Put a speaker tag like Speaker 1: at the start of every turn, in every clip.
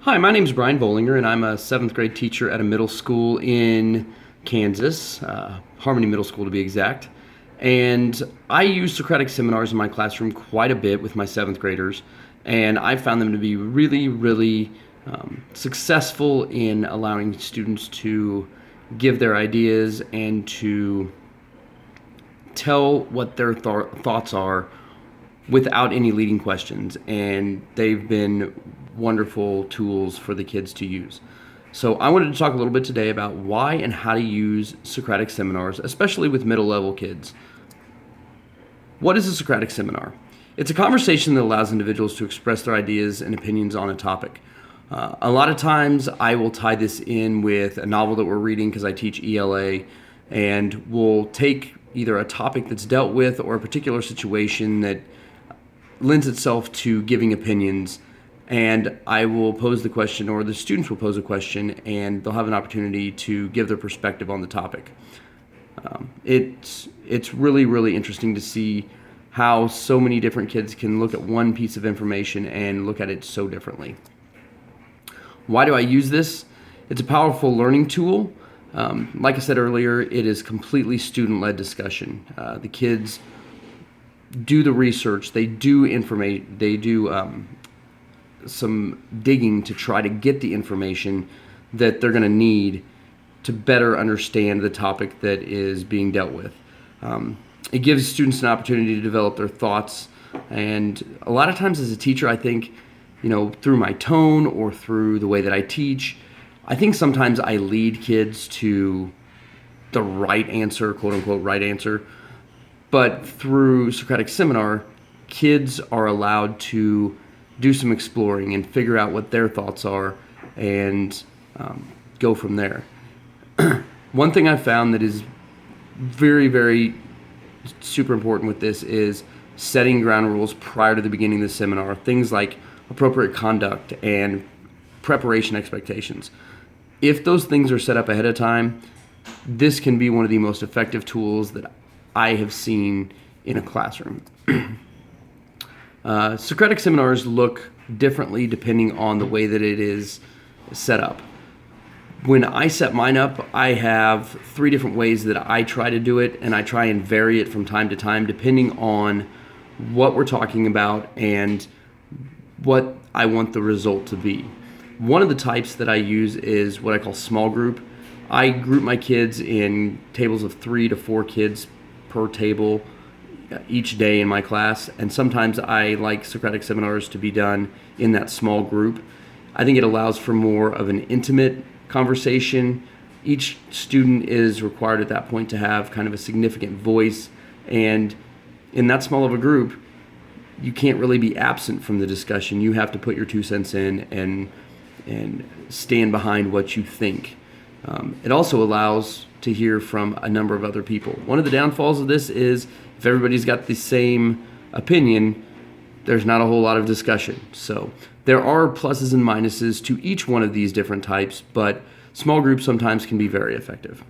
Speaker 1: Hi, my name is Brian Bollinger, and I'm a seventh grade teacher at a middle school in Kansas, Harmony Middle School to be exact. And I use Socratic Seminars in my classroom quite a bit with my seventh graders, and I found them to be really successful in allowing students to give their ideas and to tell what their thoughts are without any leading questions, and they've been wonderful tools for the kids to use. So I wanted to talk a little bit today about why and how to use Socratic seminars, especially with middle level kids. What is a Socratic seminar? It's a conversation that allows individuals to express their ideas and opinions on a topic. A lot of times I will tie this in with a novel that we're reading because I teach ELA, and we'll take either a topic that's dealt with or a particular situation that lends itself to giving opinions, and I will pose the question, or the students will pose a question, and they'll have an opportunity to give their perspective on the topic. It's really interesting to see how so many different kids can look at one piece of information and look at it so differently. Why do I use this? It's a powerful learning tool. Like I said earlier, it is completely student-led discussion. The kids do the research, they do some digging to try to get the information that they're going to need to better understand the topic that is being dealt with. It gives students an opportunity to develop their thoughts, and a lot of times as a teacher, I think, through my tone or through the way that I teach, I think sometimes I lead kids to the right answer, quote unquote right answer. But through Socratic Seminar, kids are allowed to do some exploring and figure out what their thoughts are and go from there. One thing I've found that is very super important with this is setting ground rules prior to the beginning of the seminar. Things like appropriate conduct and preparation expectations. If those things are set up ahead of time, this can be one of the most effective tools that I have seen in a classroom. Socratic seminars look differently depending on the way that it is set up. When I set mine up, I have 3 different ways that I try to do it, and I try and vary it from time to time depending on what we're talking about and what I want the result to be. One of the types that I use is what I call small group. I group my kids in tables of 3 to 4 kids per table each day in my class, and sometimes I like Socratic seminars to be done in that small group. I think it allows for more of an intimate conversation. Each student is required at that point to have kind of a significant voice, and in that small of a group, you can't really be absent from the discussion. You have to put your 2 cents in and stand behind what you think. It also allows to hear from a number of other people. One of the downfalls of this is if everybody's got the same opinion, there's not a whole lot of discussion. So there are pluses and minuses to each one of these different types, but small groups sometimes can be very effective.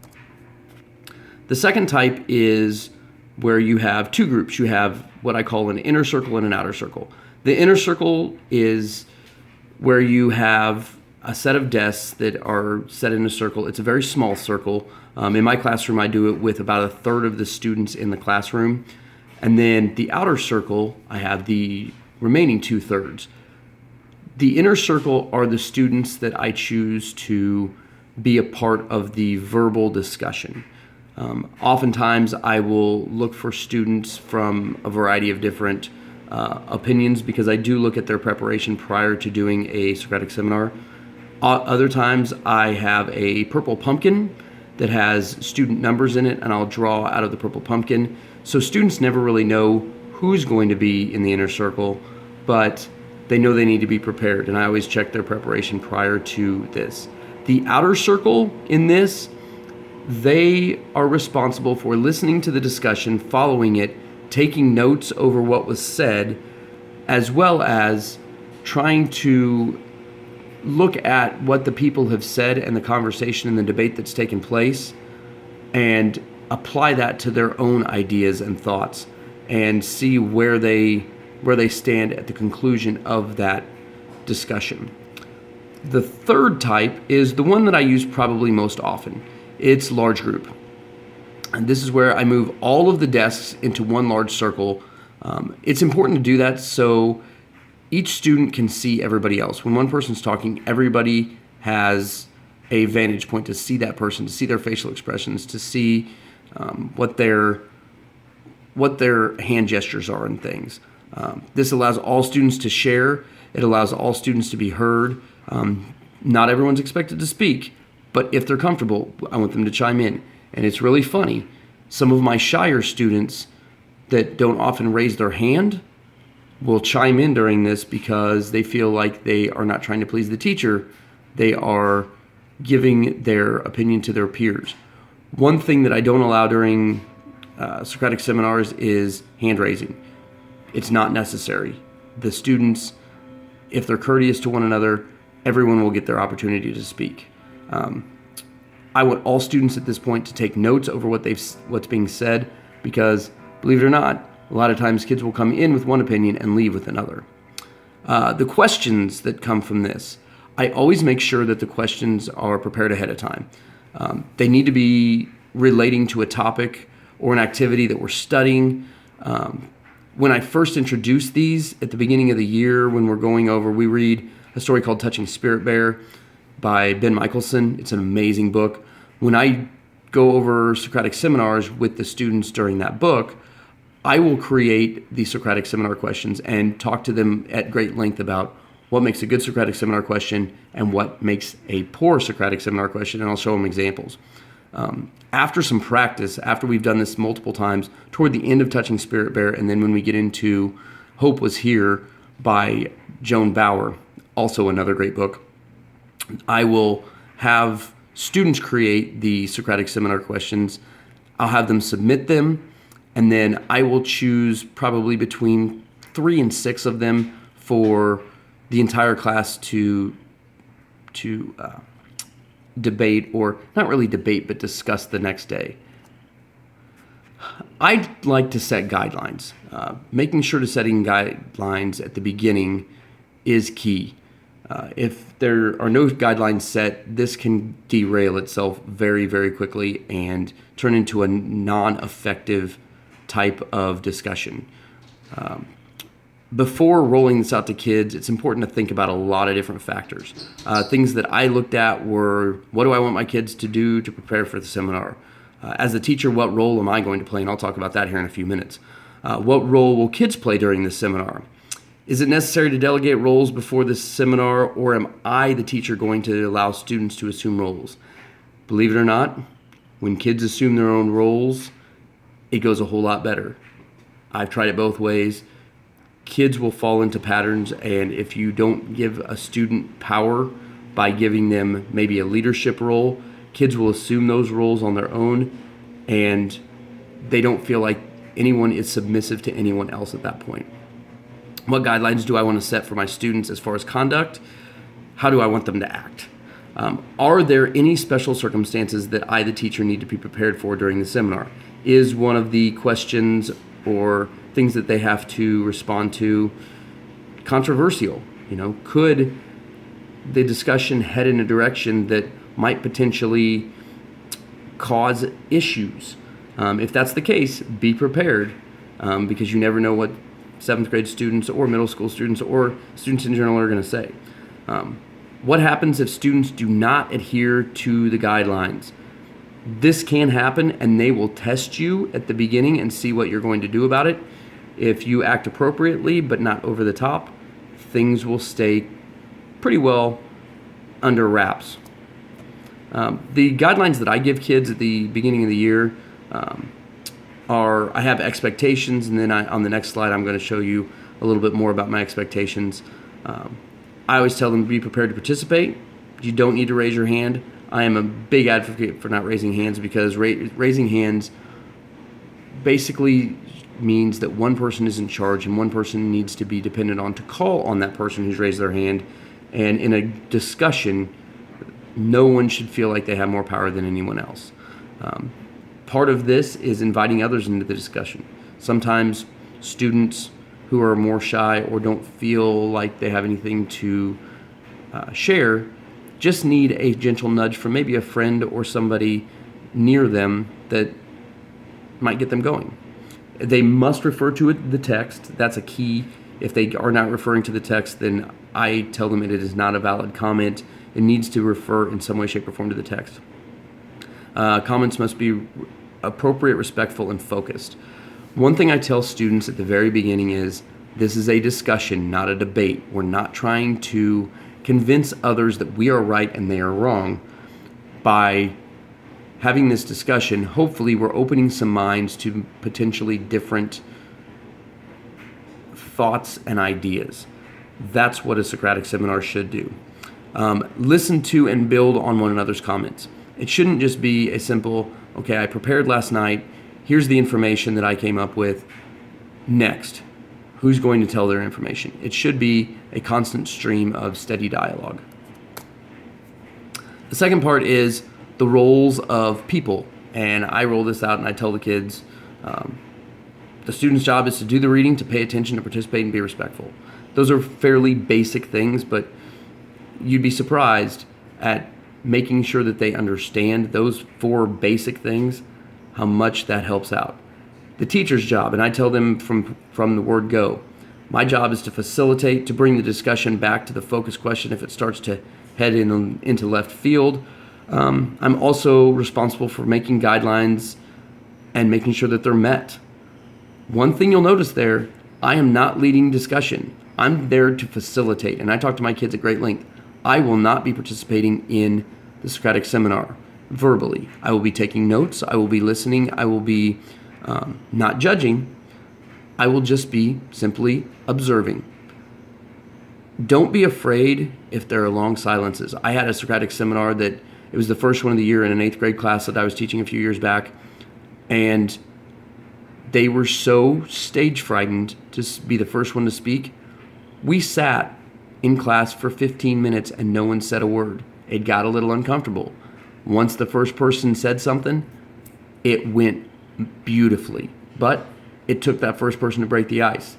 Speaker 1: The second type is where you have 2 groups. You have what I call an inner circle and an outer circle. The inner circle is where you have a set of desks that are set in a circle. It's a very small circle. In my classroom, I do it with about 1/3 of the students in the classroom. And then the outer circle, I have the remaining 2/3. The inner circle are the students that I choose to be a part of the verbal discussion. Oftentimes, I will look for students from a variety of different opinions because I do look at their preparation prior to doing a Socratic seminar. Other times I have a purple pumpkin that has student numbers in it, and I'll draw out of the purple pumpkin. So students never really know who's going to be in the inner circle, but they know they need to be prepared, and I always check their preparation prior to this. The outer circle in this, they are responsible for listening to the discussion, following it, taking notes over what was said, as well as trying to look at what the people have said and the conversation and the debate that's taken place and apply that to their own ideas and thoughts and see where they stand at the conclusion of that discussion. The third type is the one that I use probably most often. It's large group. And this is where I move all of the desks into one large circle. It's important to do that so each student can see everybody else. When one person's talking, everybody has a vantage point to see that person, to see their facial expressions, to see what their hand gestures are and things. This allows all students to share. It allows all students to be heard. Not everyone's expected to speak, but if they're comfortable, I want them to chime in. And it's really funny. Some of my shyer students that don't often raise their hand will chime in during this because they feel like they are not trying to please the teacher. They are giving their opinion to their peers. One thing that I don't allow during Socratic seminars is hand raising. It's not necessary. The students, if they're courteous to one another, everyone will get their opportunity to speak. I want all students at this point to take notes over what's being said because, believe it or not, a lot of times kids will come in with one opinion and leave with another. The questions that come from this, I always make sure that the questions are prepared ahead of time. They need to be relating to a topic or an activity that we're studying. When I first introduced these at the beginning of the year, when we're going over, we read a story called Touching Spirit Bear by Ben Michelson. It's an amazing book. When I go over Socratic seminars with the students during that book, I will create the Socratic seminar questions and talk to them at great length about what makes a good Socratic seminar question and what makes a poor Socratic seminar question, and I'll show them examples. After some practice, after we've done this multiple times, toward the end of Touching Spirit Bear, and then when we get into Hope Was Here by Joan Bauer, also another great book, I will have students create the Socratic seminar questions. I'll have them submit them, and then I will choose probably between 3 and 6 of them for the entire class to debate, or not really debate, but discuss the next day. I'd like to set guidelines. Making sure to setting guidelines at the beginning is key. If there are no guidelines set, this can derail itself very, very quickly and turn into a non-effective type of discussion. Before rolling this out to kids, it's important to think about a lot of different factors. Things that I looked at were, what do I want my kids to do to prepare for the seminar? As a teacher, what role am I going to play? And I'll talk about that here in a few minutes. What role will kids play during this seminar? Is it necessary to delegate roles before this seminar, or am I, the teacher, going to allow students to assume roles? Believe it or not, when kids assume their own roles, it goes a whole lot better. I've tried it both ways. Kids will fall into patterns, and if you don't give a student power by giving them maybe a leadership role, kids will assume those roles on their own, and they don't feel like anyone is submissive to anyone else at that point. What guidelines do I want to set for my students as far as conduct? How do I want them to act? Are there any special circumstances that I, the teacher, need to be prepared for during the seminar? Is one of the questions or things that they have to respond to controversial? Could the discussion head in a direction that might potentially cause issues? If that's the case, be prepared, because you never know what 7th grade students or middle school students or students in general are going to say. What happens if students do not adhere to the guidelines? This can happen, and they will test you at the beginning and see what you're going to do about it. If you act appropriately but not over the top, things will stay pretty well under wraps. The guidelines that I give kids at the beginning of the year are, I have expectations, and then on the next slide I'm going to show you a little bit more about my expectations. I always tell them to be prepared to participate. You don't need to raise your hand. I am a big advocate for not raising hands, because raising hands basically means that one person is in charge and one person needs to be dependent on to call on that person who's raised their hand. And in a discussion, no one should feel like they have more power than anyone else. Part of this is inviting others into the discussion. Sometimes students who are more shy or don't feel like they have anything to share just need a gentle nudge from maybe a friend or somebody near them that might get them going. They must refer to it, the text. That's a key. If they are not referring to the text, then I tell them it is not a valid comment. It needs to refer in some way, shape, or form to the text. Comments must be appropriate, respectful, and focused. One thing I tell students at the very beginning is, this is a discussion, not a debate. We're not trying to convince others that we are right and they are wrong. By having this discussion, hopefully we're opening some minds to potentially different thoughts and ideas. That's what a Socratic seminar should do. Listen to and build on one another's comments. It shouldn't just be a simple, okay, I prepared last night, here's the information that I came up with, next. Who's going to tell their information? It should be a constant stream of steady dialogue. The second part is the roles of people. And I roll this out and I tell the kids, the student's job is to do the reading, to pay attention, to participate, and be respectful. Those are fairly basic things, but you'd be surprised at making sure that they understand those 4 basic things, how much that helps out. The teacher's job, and I tell them from the word go, my job is to facilitate, to bring the discussion back to the focus question if it starts to head into left field. I'm also responsible for making guidelines and making sure that they're met. One thing you'll notice there, I am not leading discussion. I'm there to facilitate, and I talk to my kids at great length. I will not be participating in the Socratic seminar verbally. I will be taking notes. I will be listening. I will be not judging. I will just be simply observing. Don't be afraid if there are long silences. I had a Socratic seminar that it was the first one of the year in an 8th grade class that I was teaching a few years back, and they were so stage frightened to be the first one to speak. We sat in class for 15 minutes and no one said a word. It got a little uncomfortable. Once the first person said something, it went beautifully. But it took that first person to break the ice.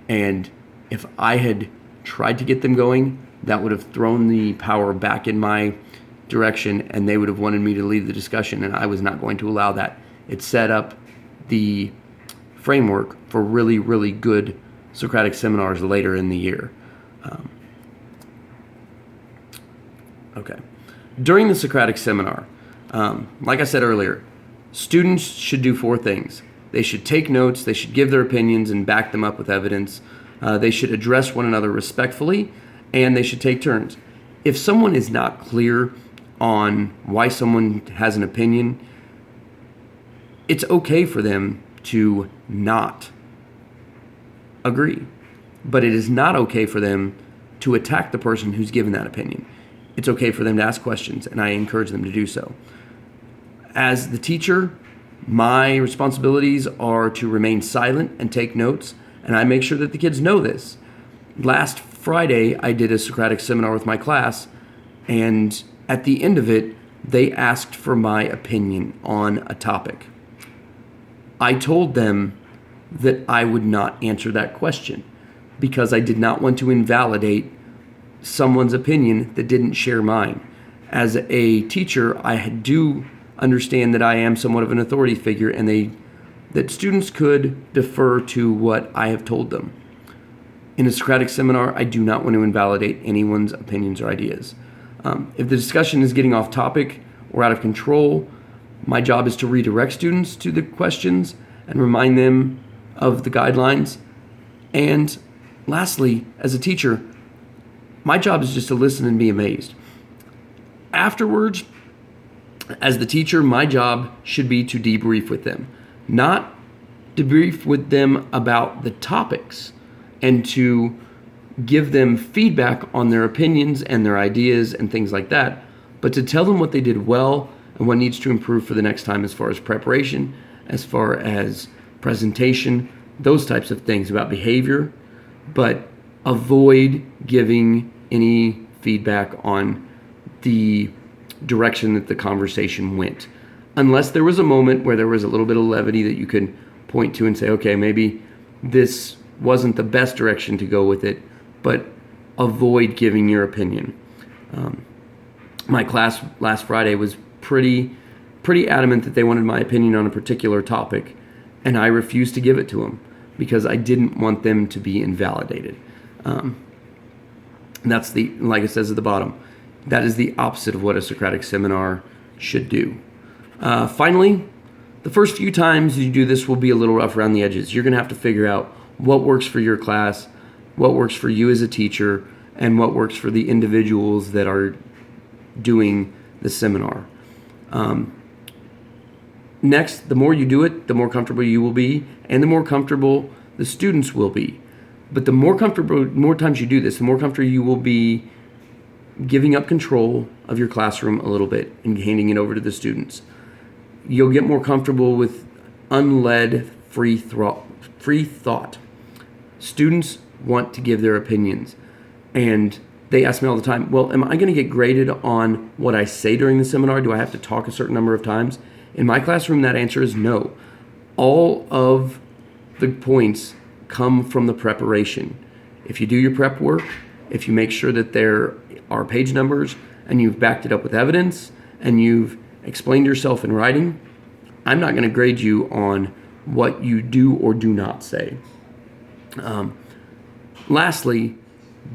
Speaker 1: And if I had tried to get them going, that would have thrown the power back in my direction and they would have wanted me to lead the discussion, and I was not going to allow that. It set up the framework for really, really good Socratic seminars later in the year. Okay. During the Socratic seminar, like I said earlier, students should do 4 things. They should take notes, they should give their opinions and back them up with evidence. They should address one another respectfully, and they should take turns. If someone is not clear on why someone has an opinion, it's okay for them to not agree. But it is not okay for them to attack the person who's given that opinion. It's okay for them to ask questions, and I encourage them to do so. As the teacher, my responsibilities are to remain silent and take notes, and I make sure that the kids know this. Last Friday, I did a Socratic seminar with my class, and at the end of it, they asked for my opinion on a topic. I told them that I would not answer that question because I did not want to invalidate someone's opinion that didn't share mine. As a teacher, I do understand that I am somewhat of an authority figure and that students could defer to what I have told them. In a Socratic seminar, I do not want to invalidate anyone's opinions or ideas. If the discussion is getting off topic or out of control, my job is to redirect students to the questions and remind them of the guidelines. And lastly, as a teacher, my job is just to listen and be amazed. Afterwards, as the teacher, my job should be to debrief with them, not debrief with them about the topics and to give them feedback on their opinions and their ideas and things like that, but to tell them what they did well and what needs to improve for the next time as far as preparation, as far as presentation, those types of things about behavior, but avoid giving any feedback on the direction that the conversation went. Unless there was a moment where there was a little bit of levity that you could point to and say, okay, maybe this wasn't the best direction to go with it, but avoid giving your opinion. My class last Friday was pretty adamant that they wanted my opinion on a particular topic, and I refused to give it to them because I didn't want them to be invalidated. And that's like it says at the bottom, that is the opposite of what a Socratic seminar should do. Finally, the first few times you do this will be a little rough around the edges. You're going to have to figure out what works for your class, what works for you as a teacher, and what works for the individuals that are doing the seminar. Next, the more you do it, the more comfortable you will be, and the more comfortable the students will be. But the more times you do this, the more comfortable you will be giving up control of your classroom a little bit and handing it over to the students. You'll get more comfortable with unled, free thought. Students want to give their opinions, and they ask me all the time, well, am I going to get graded on what I say during the seminar? Do I have to talk a certain number of times? In my classroom, that answer is no. All of the points come from the preparation. If you do your prep work, if you make sure that there are page numbers and you've backed it up with evidence and you've explained yourself in writing, I'm not going to grade you on what you do or do not say. Lastly,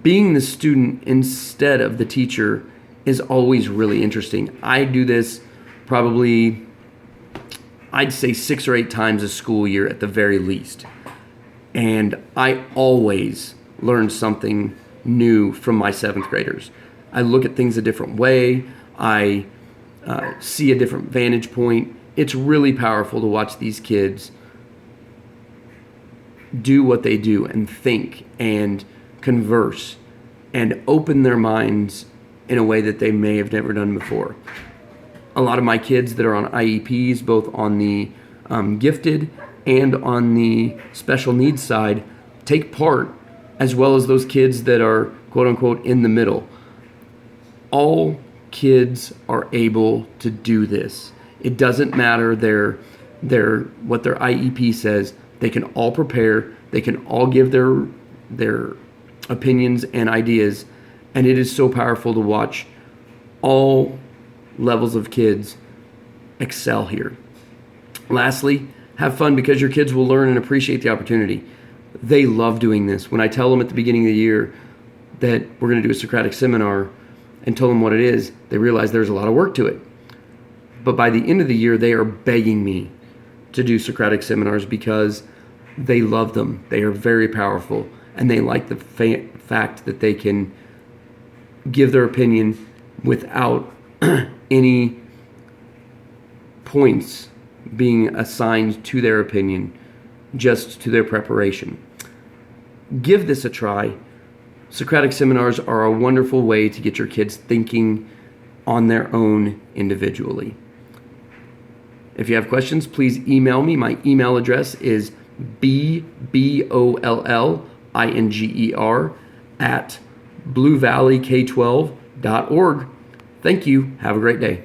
Speaker 1: being the student instead of the teacher is always really interesting. I do this probably, I'd say 6 or 8 times a school year at the very least. And I always learn something new from my 7th graders. I look at things a different way. I see a different vantage point. It's really powerful to watch these kids do what they do and think and converse and open their minds in a way that they may have never done before. A lot of my kids that are on IEPs, both on the gifted and on the special needs side, take part, as well as those kids that are quote unquote in the middle. All kids are able to do this. It doesn't matter what their IEP says. They can all prepare. They can all give their opinions and ideas, and it is so powerful to watch all levels of kids excel here. Lastly, have fun, because your kids will learn and appreciate the opportunity. They love doing this. When I tell them at the beginning of the year that we're going to do a Socratic seminar and tell them what it is, they realize there's a lot of work to it. But by the end of the year, they are begging me to do Socratic seminars because they love them. They are very powerful, and they like the fact that they can give their opinion without any points being assigned to their opinion, just to their preparation. Give this a try. Socratic seminars are a wonderful way to get your kids thinking on their own individually. If you have questions, please email me. My email address is bbollinger@bluevalleyk12.org. Thank you. Have a great day.